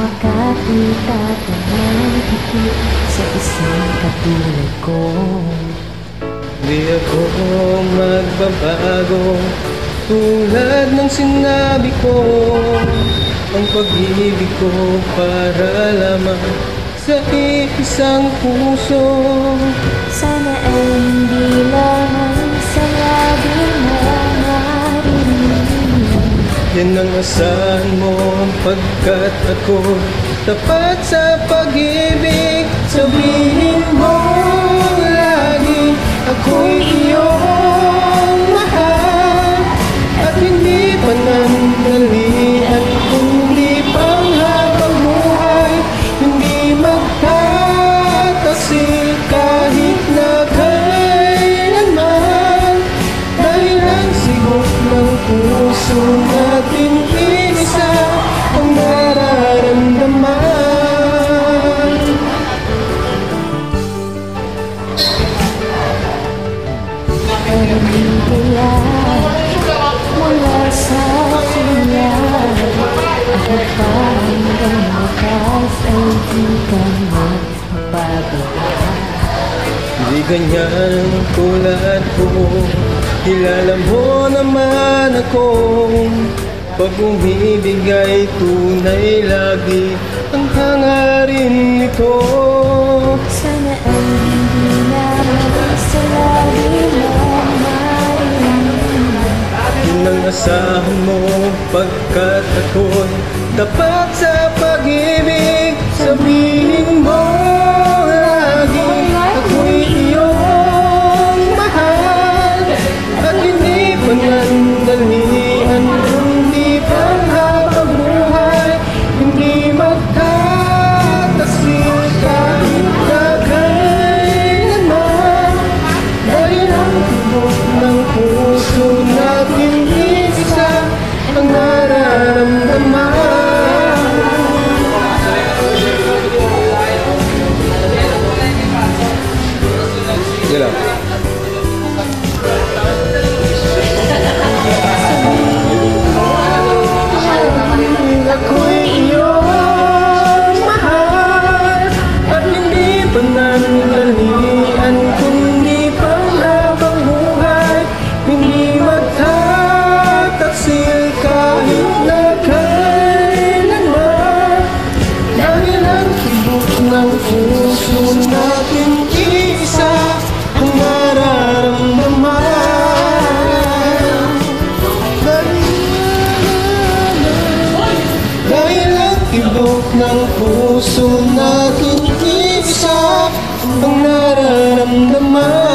makakita ka ng higit sa isang katulad ko. Di ako magbabago, tulad ng sinabi ko. Ang pag-ibig ko para lamang sa isang puso. Sana ay hindi lamang sa labi mo maririnig. Yan ang asahan mo, pagkat ako tapat sa pag-ibig. Sabihin mo lagi, ako'y iyong mahal, at hindi panandalian, kundi panghabang buhay. Hindi magtatasil kahit na kailanman, dahil ang sigok ng puso natin isa ang nararamdaman. Kaya mula sa kanya, ako pa hanggang wakas ay di ka magbabaga. Di ganyan tulad ko, kilala mo naman ako. Pag umibig ay tunay lagi ang hangarin nito. Sana ay hindi lamang sa labi mo maririnig. Yun ang asahan mo, pagkat ako'y tapat sa pag-ibig. Sabihin mo lagi, ako'y iyong mahal, at hindi panandalian, kundi panghabang buhay. Hindi magtatasil kahit na kailanman, dahil ang tibok ng puso natin isa ang nararamdaman. Ako'y iyong mahal, at hindi panandalian, kundi panghabang buhay. Hindi magtataksil kahit na kailanman, dahil ang tibok ng puso natin isa ang nararamdaman. Dahil ang tibok ng puso natin isa ang nararamdaman.